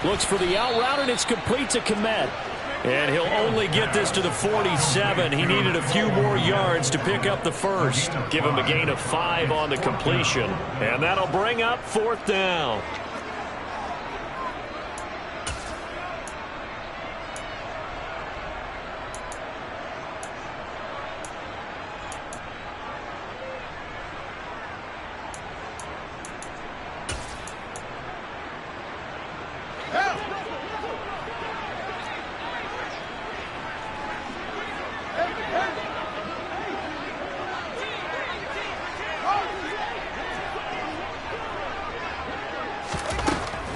Looks for the out route, and it's complete to Kmet. And he'll only get this to the 47. He needed a few more yards to pick up the first. Give him a gain of 5 on the completion. And that'll bring up 4th down.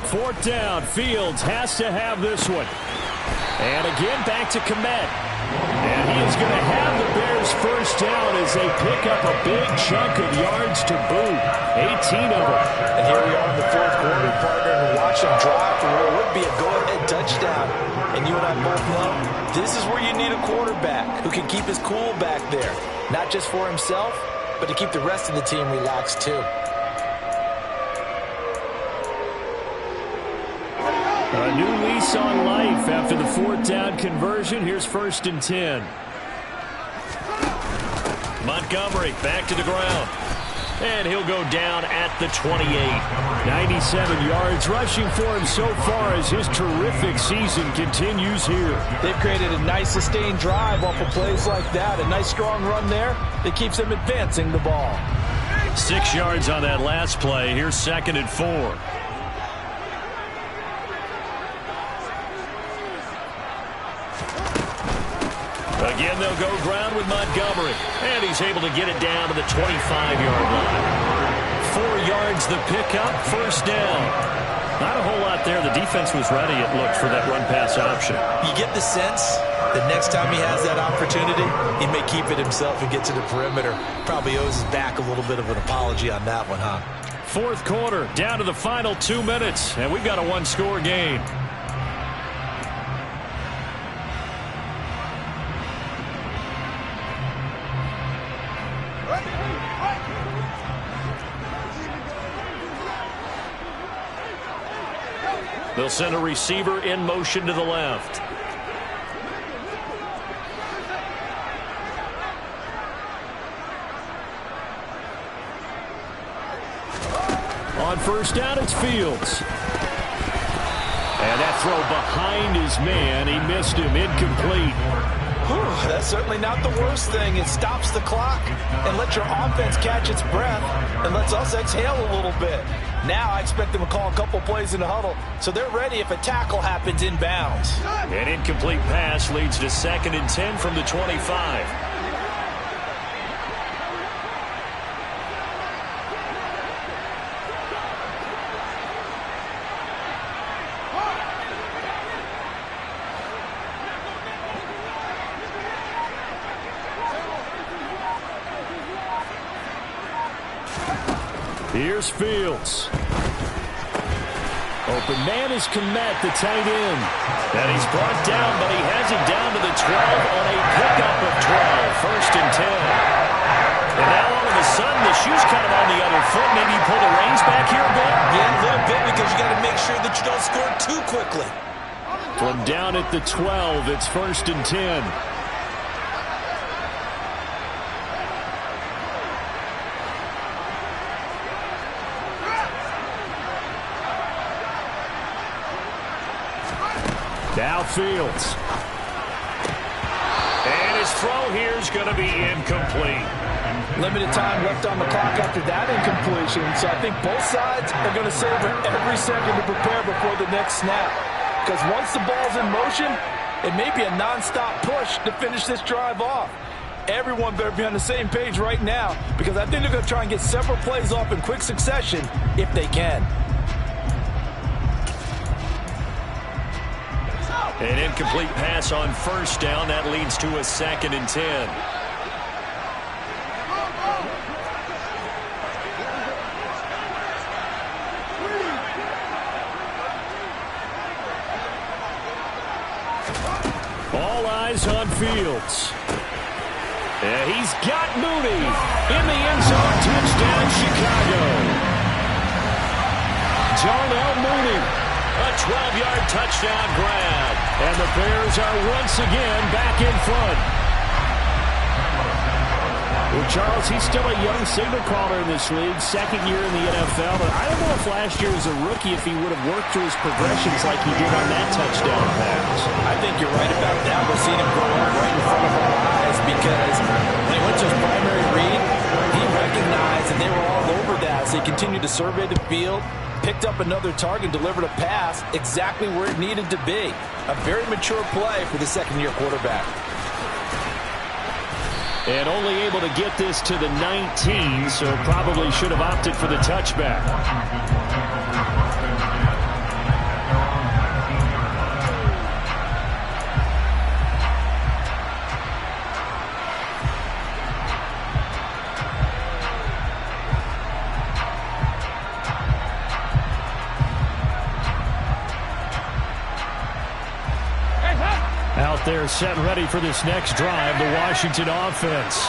Fourth down. Fields has to have this one. And again, back to Kmet. And he is going to have the Bears first down as they pick up a big chunk of yards to boot. 18 of them. And here we are in the 4th quarter, partner, and watch them drive for what would be a go-ahead touchdown. And you and I both know this is where you need a quarterback who can keep his cool back there. Not just for himself, but to keep the rest of the team relaxed too. A new lease on life after the 4th down conversion. Here's 1st and 10. Montgomery back to the ground. And he'll go down at the 28. 97 yards rushing for him so far as his terrific season continues here. They've created a nice sustained drive off of plays like that. A nice strong run there that keeps them advancing the ball. 6 yards on that last play. Here's 2nd and 4. Again, they'll go ground with Montgomery. And he's able to get it down to the 25-yard line. 4 yards the pickup, first down. Not a whole lot there. The defense was ready, it looked, for that run-pass option. You get the sense that next time he has that opportunity, he may keep it himself and get to the perimeter. Probably owes his back a little bit of an apology on that one, huh? 4th quarter, down to the final 2 minutes, and we've got a one-score game. They'll send a receiver in motion to the left. On first down, it's Fields. And that throw behind his man. He missed him. Incomplete. Whew, that's certainly not the worst thing. It stops the clock and lets your offense catch its breath and lets us exhale a little bit. Now I expect them to call a couple plays in the huddle so they're ready if a tackle happens inbounds. An incomplete pass leads to 2nd and 10 from the 25. Here's Fields. Open man is Komet, the tight end. And he's brought down, but he has it down to the 12 on a pickup of 12. 1st and 10. And now all of a sudden, the shoe's kind of on the other foot. Maybe you pull the reins back here a bit? Yeah, a little bit because you got to make sure that you don't score too quickly. From down at the 12, it's 1st and 10. Now Fields. And his throw here is going to be incomplete. Limited time left on the clock after that incompletion, so I think both sides are going to savor every second to prepare before the next snap. Because once the ball's in motion, it may be a nonstop push to finish this drive off. Everyone better be on the same page right now because I think they're going to try and get several plays off in quick succession if they can. An incomplete pass on first down. That leads to a 2nd and 10. All eyes on Fields. And he's got Mooney in the end zone. Touchdown, Chicago. Darnell Mooney. A 12-yard touchdown grab. And the Bears are once again back in front. Well, Charles, he's still a young signal caller in this league, 2nd year in the NFL. But I don't know if last year as a rookie, if he would have worked through his progressions like he did on that touchdown pass. I think you're right about that. We're seeing him grow up right in front of our eyes because when he went to his primary read, he recognized that they were all over that. So he continued to survey the field, picked up another target, delivered a pass exactly where it needed to be. A very mature play for the 2nd-year quarterback. And only able to get this to the 19, so probably should have opted for the touchback. Out there set ready for this next drive, the Washington offense.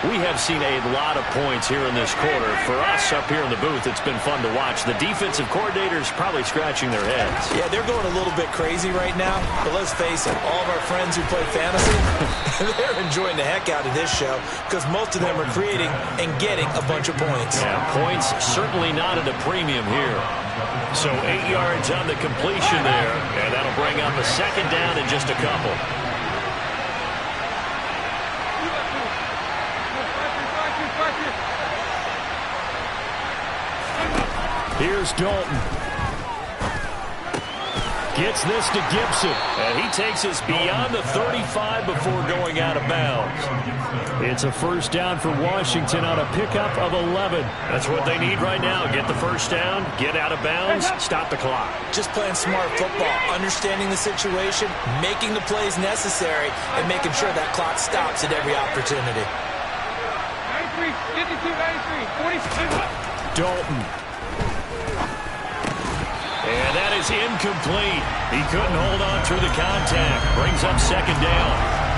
We have seen a lot of points here in this quarter. For us up here in the booth, it's been fun to watch. The defensive coordinators probably scratching their heads. Yeah, they're going a little bit crazy right now. But let's face it, all of our friends who play fantasy, they're enjoying the heck out of this show because most of them are creating and getting a bunch of points. Yeah, points certainly not at a premium here. So 8 yards on the completion there, and that'll bring up a 2nd down in just a couple. Here's Dalton. Gets this to Gibson. And he takes us beyond the 35 before going out of bounds. It's a 1st down for Washington on a pickup of 11. That's what they need right now. Get the 1st down, get out of bounds, stop the clock. Just playing smart football, understanding the situation, making the plays necessary, and making sure that clock stops at every opportunity. 93, 52, 93, 46. Dalton. And that is incomplete. He couldn't hold on through the contact. Brings up 2nd down.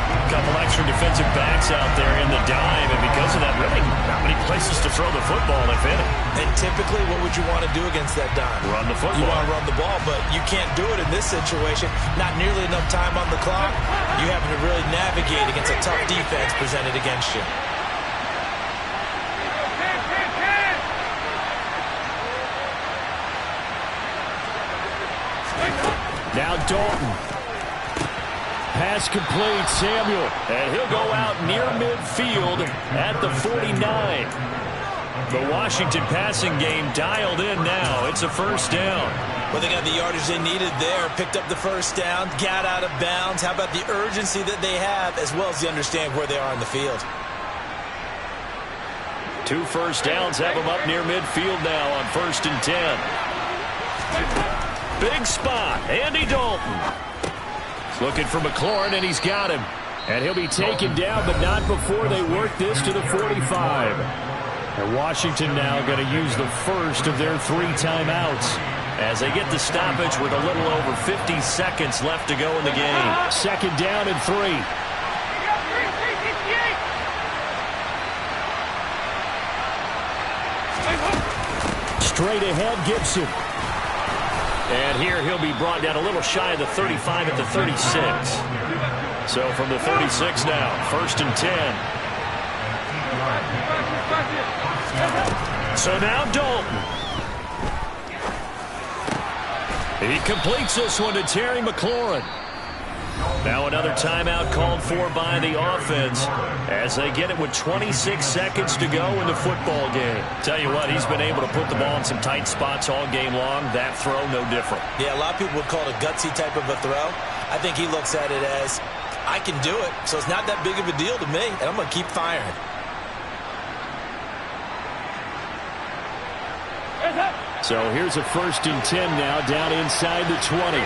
A couple extra defensive backs out there in the dime, and because of that, really not many places to throw the football, if any. And typically, what would you want to do against that dime? Run the football. You want to run the ball, but you can't do it in this situation. Not nearly enough time on the clock. You having to really navigate against a tough defense presented against you. Now Dalton. Pass complete, Samuel. And he'll go out near midfield at the 49. The Washington passing game dialed in now. It's a first down. Well, they got the yardage they needed there. Picked up the first down, got out of bounds. How about the urgency that they have, as well as the understand where they are in the field? 2 first downs have them up near midfield now on 1st and 10. Big spot, Andy Dalton. Looking for McLaurin, and he's got him. And he'll be taken down, but not before they work this to the 45. And Washington now going to use the first of their 3 timeouts as they get the stoppage with a little over 50 seconds left to go in the game. 2nd down and 3. Straight ahead, Gibson. And here he'll be brought down a little shy of the 35 at the 36. So from the 36 now, 1st and 10. So now Dalton. He completes this one to Terry McLaurin. Now another timeout called for by the offense as they get it with 26 seconds to go in the football game. Tell you what, he's been able to put the ball in some tight spots all game long. That throw, no different. Yeah, a lot of people would call it a gutsy type of a throw. I think he looks at it as, I can do it, so it's not that big of a deal to me, and I'm going to keep firing. So here's a 1st and 10 now down inside the 20.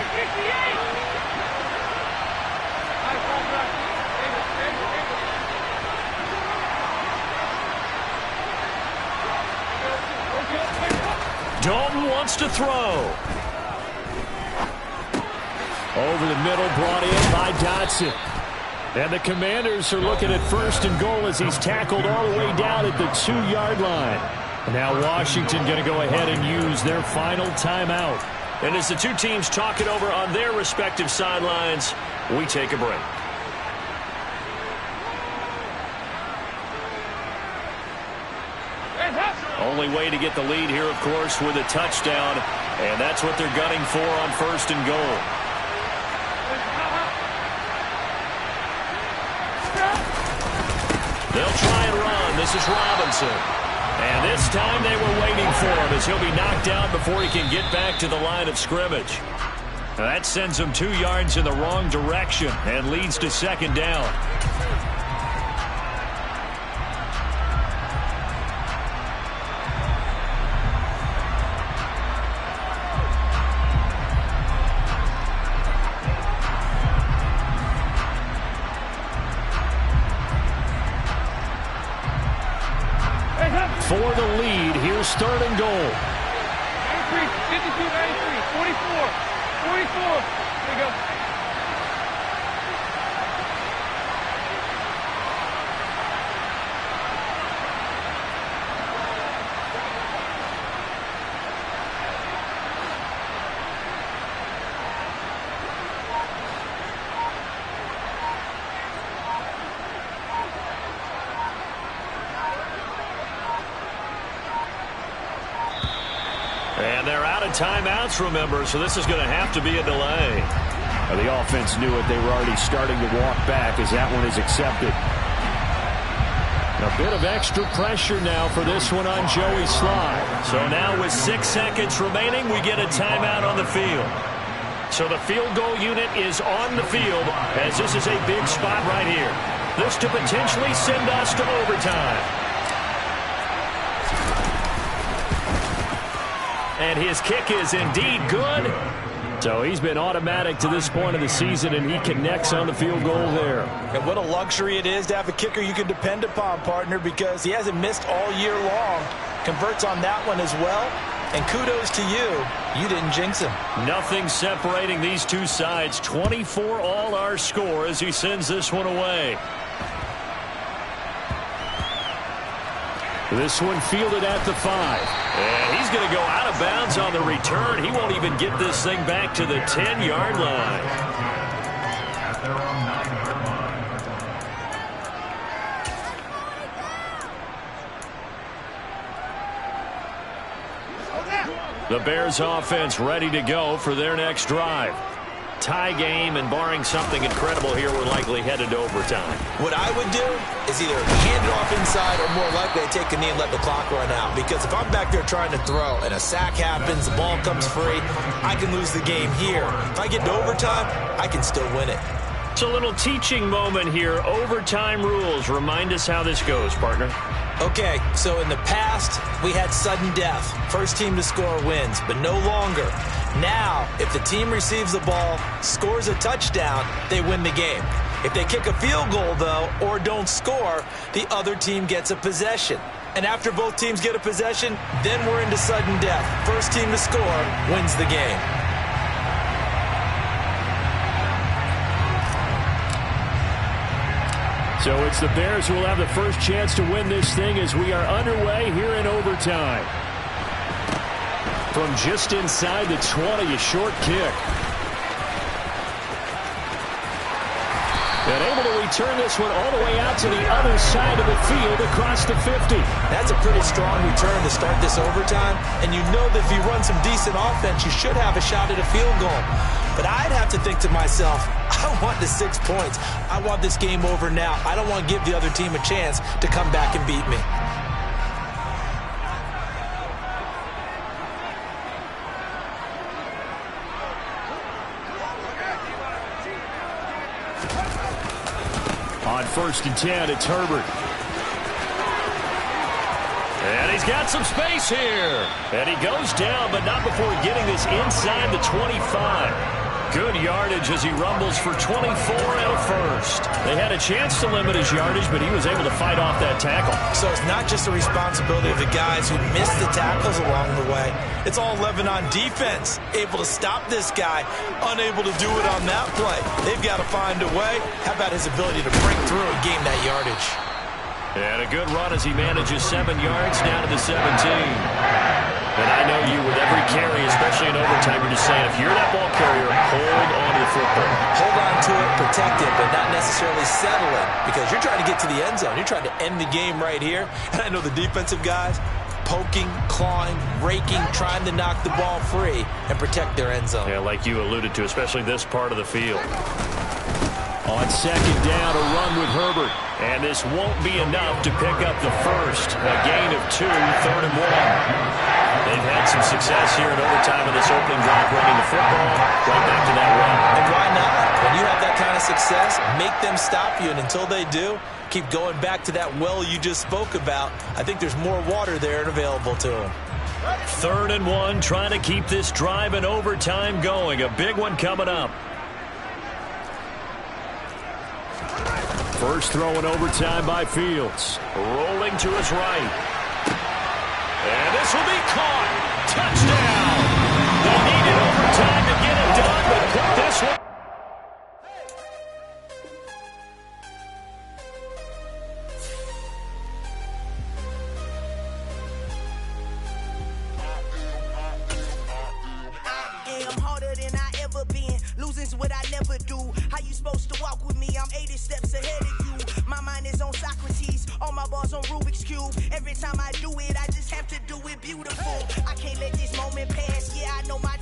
Dalton wants to throw. Over the middle, brought in by Dotson. And the Commanders are looking at 1st and goal as he's tackled all the way down at the 2-yard line. Now Washington going to go ahead and use their final timeout. And as the two teams talk it over on their respective sidelines, we take a break. Only way to get the lead here, of course, with a touchdown. And that's what they're gunning for on 1st and goal. They'll try and run. This is Robinson. And this time they were waiting for him as he'll be knocked out before he can get back to the line of scrimmage. Now that sends him 2 yards in the wrong direction and leads to 2nd down. For the lead, here's 3rd and goal. 93, 52, 93, 44, 44. There you go. And they're out of timeouts, remember, so this is going to have to be a delay. The offense knew it. They were already starting to walk back as that one is accepted. A bit of extra pressure now for this one on Joey Slye. So now with 6 seconds remaining, we get a timeout on the field. So the field goal unit is on the field as this is a big spot right here. This to potentially send us to overtime. And his kick is indeed good. So he's been automatic to this point of the season, and he connects on the field goal there. And what a luxury it is to have a kicker you can depend upon, partner, because he hasn't missed all year long. Converts on that one as well. And kudos to you. You didn't jinx him. Nothing separating these two sides. 24 all our score as he sends this one away. This one fielded at the 5. And he's going to go out of bounds on the return. He won't even get this thing back to the 10-yard line. The Bears offense ready to go for their next drive. tie game, and barring something incredible here, we're likely headed to overtime. What I would do is either hand it off inside or more likely to take a knee and let the clock run out. Because if I'm back there trying to throw and a sack happens, the ball comes free, I can lose the game here. If I get to overtime, I can still win it. It's a little teaching moment here. Overtime rules. Remind us how this goes, partner. Okay, so in the past, we had sudden death. First team to score wins, but no longer. Now, if the team receives the ball, scores a touchdown, they win the game. If they kick a field goal, though, or don't score, the other team gets a possession. And after both teams get a possession, then we're into sudden death. First team to score wins the game. So it's the Bears who will have the first chance to win this thing as we are underway here in overtime. From just inside the 20, a short kick. And able to return this one all the way out to the other side of the field across the 50. That's a pretty strong return to start this overtime. And you know that if you run some decent offense, you should have a shot at a field goal. But I'd have to think to myself, I want the 6 points. I want this game over now. I don't want to give the other team a chance to come back and beat me. On 1st and 10, it's Herbert. And he's got some space here. And he goes down, but not before getting this inside the 25. Good yardage as he rumbles for 24 and a first. They had a chance to limit his yardage, but he was able to fight off that tackle. So it's not just the responsibility of the guys who missed the tackles along the way. It's all 11 on defense, able to stop this guy, unable to do it on that play. They've got to find a way. How about his ability to break through and gain that yardage? And a good run as he manages 7 yards down to the 17. And I know you, with every carry, especially in overtime, you're just saying, if you're that ball carrier, hold on to the football. Hold on to it, protect it, but not necessarily settle it, because you're trying to get to the end zone. You're trying to end the game right here. And I know the defensive guys, poking, clawing, raking, trying to knock the ball free and protect their end zone. Yeah, like you alluded to, especially this part of the field. On 2nd down, a run with Herbert. And this won't be enough to pick up the first. A gain of 2, 3rd and 1. They've had some success here in overtime in this opening drive, running the football right back to that run. And why not? When you have that kind of success, make them stop you, and until they do, keep going back to that well you just spoke about. I think there's more water there and available to them. 3rd and 1, trying to keep this drive in overtime going. A big one coming up. First throw in overtime by Fields. Rolling to his right. And this will be caught. Touchdown. They needed overtime to get it done, but put this one. I am harder than I ever been. Losing's what I never do. How you supposed to walk with me? I'm 80 steps ahead of you. My mind is on Socrates. All my bars on Rubik's Cube. Every time I do it, I just have to do it beautiful. I can't let this moment pass. Yeah, I know my